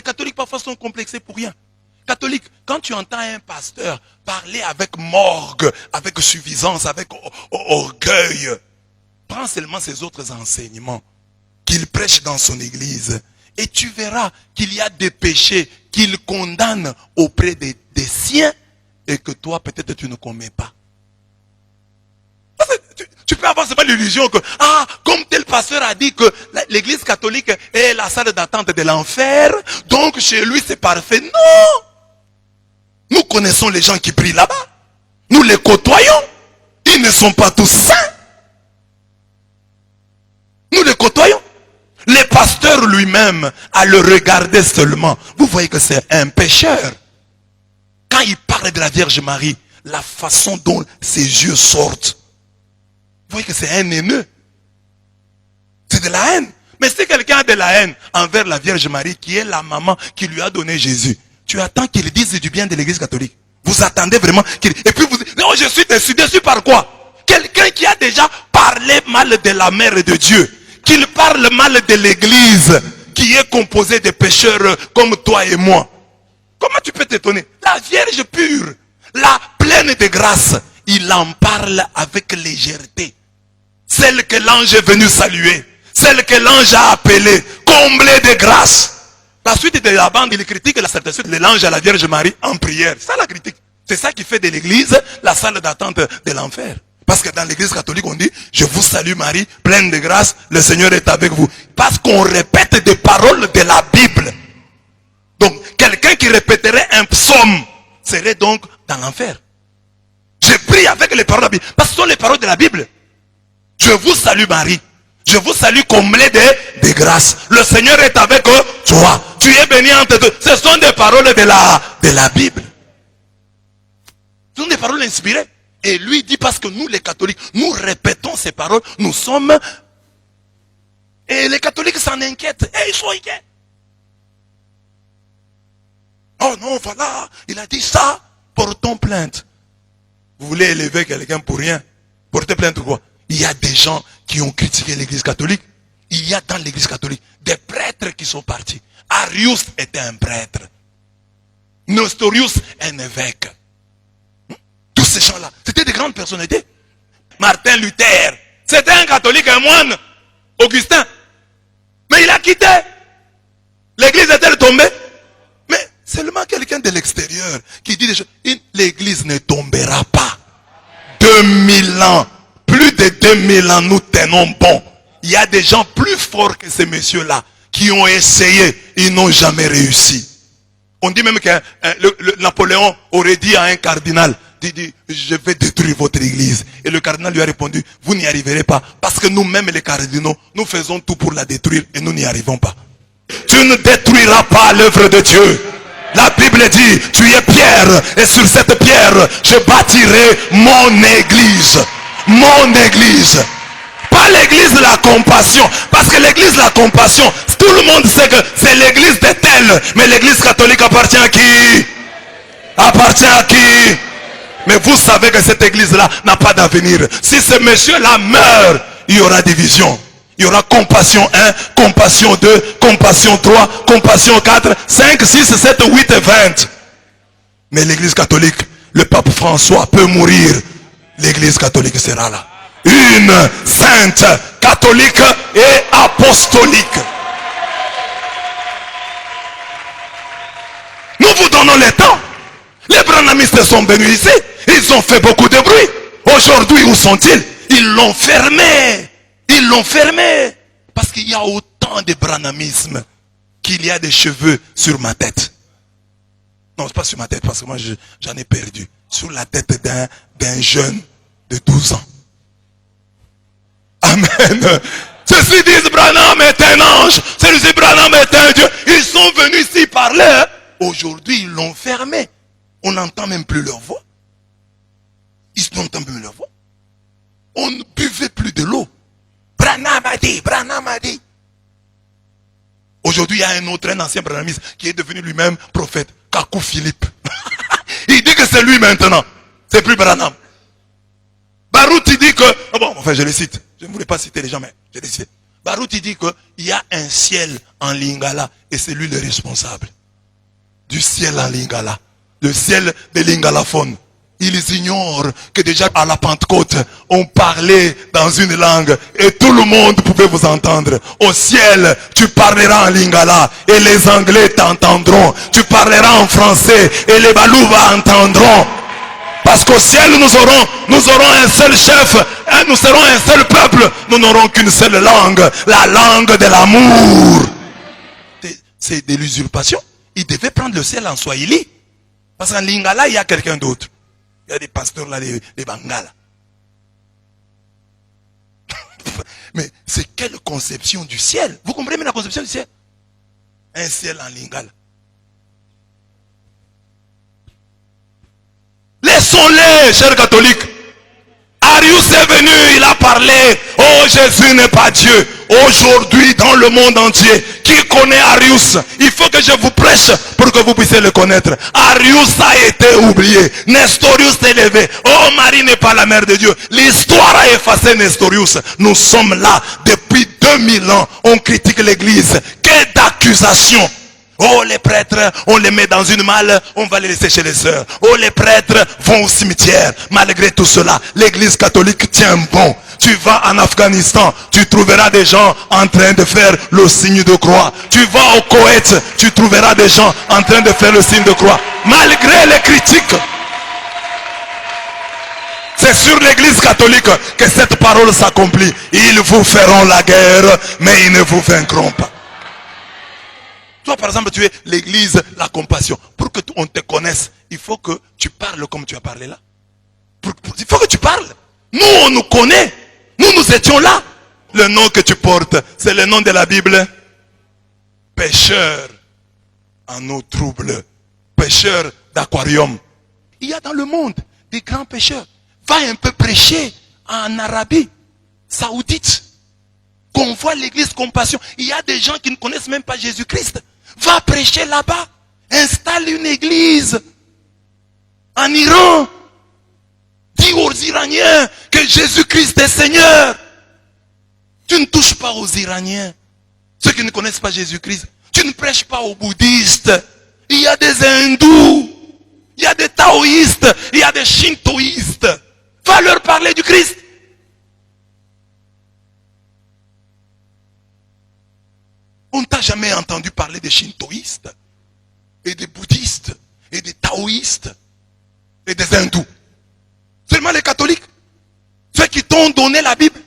catholiques parfois sont complexés pour rien. Catholique, quand tu entends un pasteur parler avec morgue, avec suffisance, avec orgueil, prends seulement ses autres enseignements qu'il prêche dans son église et tu verras qu'il y a des péchés qu'il condamne auprès des siens et que toi peut-être tu ne commets pas. Tu peux avoir seulement l'illusion que, comme tel pasteur a dit que l'église catholique est la salle d'attente de l'enfer, donc chez lui c'est parfait. Non! Nous connaissons les gens qui prient là-bas. Nous les côtoyons. Ils ne sont pas tous saints. Nous les côtoyons. Le pasteur lui-même, à le regarder seulement, vous voyez que c'est un pécheur. Quand il parle de la Vierge Marie, la façon dont ses yeux sortent, vous voyez que c'est un haineux. C'est de la haine. Mais si quelqu'un a de la haine envers la Vierge Marie, qui est la maman qui lui a donné Jésus, tu attends qu'il dise du bien de l'église catholique. Vous attendez vraiment qu'il... Et puis vous dites, non, je suis déçu. Déçu par quoi? Quelqu'un qui a déjà parlé mal de la mère de Dieu, qu'il parle mal de l'église, qui est composée de pécheurs comme toi et moi. Comment tu peux t'étonner? La Vierge pure, la pleine de grâce, il en parle avec légèreté. Celle que l'ange est venu saluer, celle que l'ange a appelée, comblée de grâce. La suite de la bande, il critique la certitude de l'ange à la Vierge Marie en prière. C'est ça la critique. C'est ça qui fait de l'église la salle d'attente de l'enfer. Parce que dans l'église catholique, on dit, je vous salue Marie, pleine de grâce, le Seigneur est avec vous. Parce qu'on répète des paroles de la Bible. Donc, quelqu'un qui répéterait un psaume serait donc dans l'enfer. Je prie avec les paroles de la Bible. Parce que ce sont les paroles de la Bible. Je vous salue Marie. Je vous salue comblé de grâce. Le Seigneur est avec toi. Tu es béni entre deux. Ce sont des paroles de la Bible. Ce sont des paroles inspirées. Et lui dit parce que nous les catholiques, nous répétons ces paroles, nous sommes... Et les catholiques s'en inquiètent. Et ils sont inquiets. Oh non, voilà, il a dit ça. Portons plainte. Vous voulez élever quelqu'un pour rien? Portez plainte ou quoi? Il y a des gens qui ont critiqué l'église catholique. Il y a dans l'église catholique des prêtres qui sont partis. Arius était un prêtre. Nestorius, un évêque. Tous ces gens-là, c'était des grandes personnalités. Martin Luther, c'était un catholique, un moine. Augustin. Mais il a quitté. L'église est-elle tombée? Mais seulement quelqu'un de l'extérieur qui dit des choses. L'église ne tombera pas. 2000 ans. Plus de 2000 ans, nous tenons bon. Il y a des gens plus forts que ces messieurs-là qui ont essayé, ils n'ont jamais réussi. On dit même que Napoléon aurait dit à un cardinal, dit, je vais détruire votre église. Et le cardinal lui a répondu, vous n'y arriverez pas. Parce que nous-mêmes les cardinaux, nous faisons tout pour la détruire et nous n'y arrivons pas. Tu ne détruiras pas l'œuvre de Dieu. La Bible dit, tu es pierre et sur cette pierre, je bâtirai mon église. Mon église. Pas l'église de la compassion. Parce que l'église de la compassion, tout le monde sait que c'est l'église de tel. Mais l'église catholique appartient à qui? Appartient à qui? Mais vous savez que cette église-là n'a pas d'avenir. Si ce monsieur-là meurt, il y aura division. Il y aura compassion 1, compassion 2, compassion 3, compassion 4, 5, 6, 7, 8 et 20. Mais l'église catholique, le pape François peut mourir. L'église catholique sera là. Une sainte, catholique et apostolique. Nous vous donnons le temps. Les branhamistes sont venus ici. Ils ont fait beaucoup de bruit. Aujourd'hui, où sont-ils? Ils l'ont fermé. Ils l'ont fermé. Parce qu'il y a autant de branhamisme qu'il y a des cheveux sur ma tête. Non, c'est pas sur ma tête, parce que moi, j'en ai perdu. Sur la tête d'un jeune de 12 ans. Amen. Ceux-ci disent Branham est un ange. Ceux-ci Branham est un Dieu. Ils sont venus ici parler. Aujourd'hui, ils l'ont fermé. On n'entend même plus leur voix. Ils n'entendent plus leur voix. On ne buvait plus de l'eau. Branham a dit, Branham a dit. Aujourd'hui, il y a un ancien branhamiste qui est devenu lui-même prophète. Kakou Philippe. Il dit que c'est lui maintenant. C'est plus Branham. Baruch dit que... Oh bon, enfin je les cite. Je ne voulais pas citer les gens, mais je les cite. Baruch dit qu'il y a un ciel en Lingala et c'est lui le responsable du ciel en Lingala. Le ciel des lingalaphones. Ils ignorent que déjà à la Pentecôte, on parlait dans une langue et tout le monde pouvait vous entendre. Au ciel, tu parleras en lingala et les Anglais t'entendront. Tu parleras en français et les Balouba entendront. Parce qu'au ciel, nous aurons un seul chef, nous serons un seul peuple. Nous n'aurons qu'une seule langue, la langue de l'amour. C'est de l'usurpation. Il devait prendre le ciel en Swahili. Parce qu'en lingala, il y a quelqu'un d'autre. Il y a des pasteurs là, des Bangala. Mais c'est quelle conception du ciel? Vous comprenez la conception du ciel? Un ciel en lingala. Laissons-les, chers catholiques. Arius est venu, il a parlé. Oh, Jésus n'est pas Dieu. Aujourd'hui, dans le monde entier, qui connaît Arius? Il faut que je vous prêche pour que vous puissiez le connaître. Arius a été oublié. Nestorius s'est levé. Oh, Marie n'est pas la mère de Dieu. L'histoire a effacé Nestorius. Nous sommes là depuis 2000 ans. On critique l'église. Quelle d'accusation! Oh, les prêtres, on les met dans une malle, on va les laisser chez les sœurs. Oh, les prêtres vont au cimetière. Malgré tout cela, l'église catholique tient bon. Tu vas en Afghanistan, tu trouveras des gens en train de faire le signe de croix. Tu vas au Koweït, tu trouveras des gens en train de faire le signe de croix. Malgré les critiques. C'est sur l'église catholique que cette parole s'accomplit. Ils vous feront la guerre, mais ils ne vous vaincront pas. Toi, par exemple, tu es l'église, la compassion. Pour que on te connaisse, il faut que tu parles comme tu as parlé là. Il faut que tu parles. Nous, on nous connaît. Nous étions là. Le nom que tu portes, c'est le nom de la Bible. Pêcheur en eau trouble. Pêcheur d'aquarium. Il y a dans le monde des grands pêcheurs. Va un peu prêcher en Arabie Saoudite. Qu'on voit l'église compassion. Il y a des gens qui ne connaissent même pas Jésus-Christ. Va prêcher là-bas. Installe une église. En Iran. Dis aux Iraniens que Jésus-Christ est Seigneur. Tu ne touches pas aux Iraniens. Ceux qui ne connaissent pas Jésus-Christ. Tu ne prêches pas aux bouddhistes. Il y a des hindous. Il y a des taoïstes. Il y a des shintoïstes. Va leur parler du Christ. On ne t'a jamais entendu parler des shintoïstes, et des bouddhistes, et des taoïstes, et des hindous. Seulement les catholiques, ceux qui t'ont donné la Bible.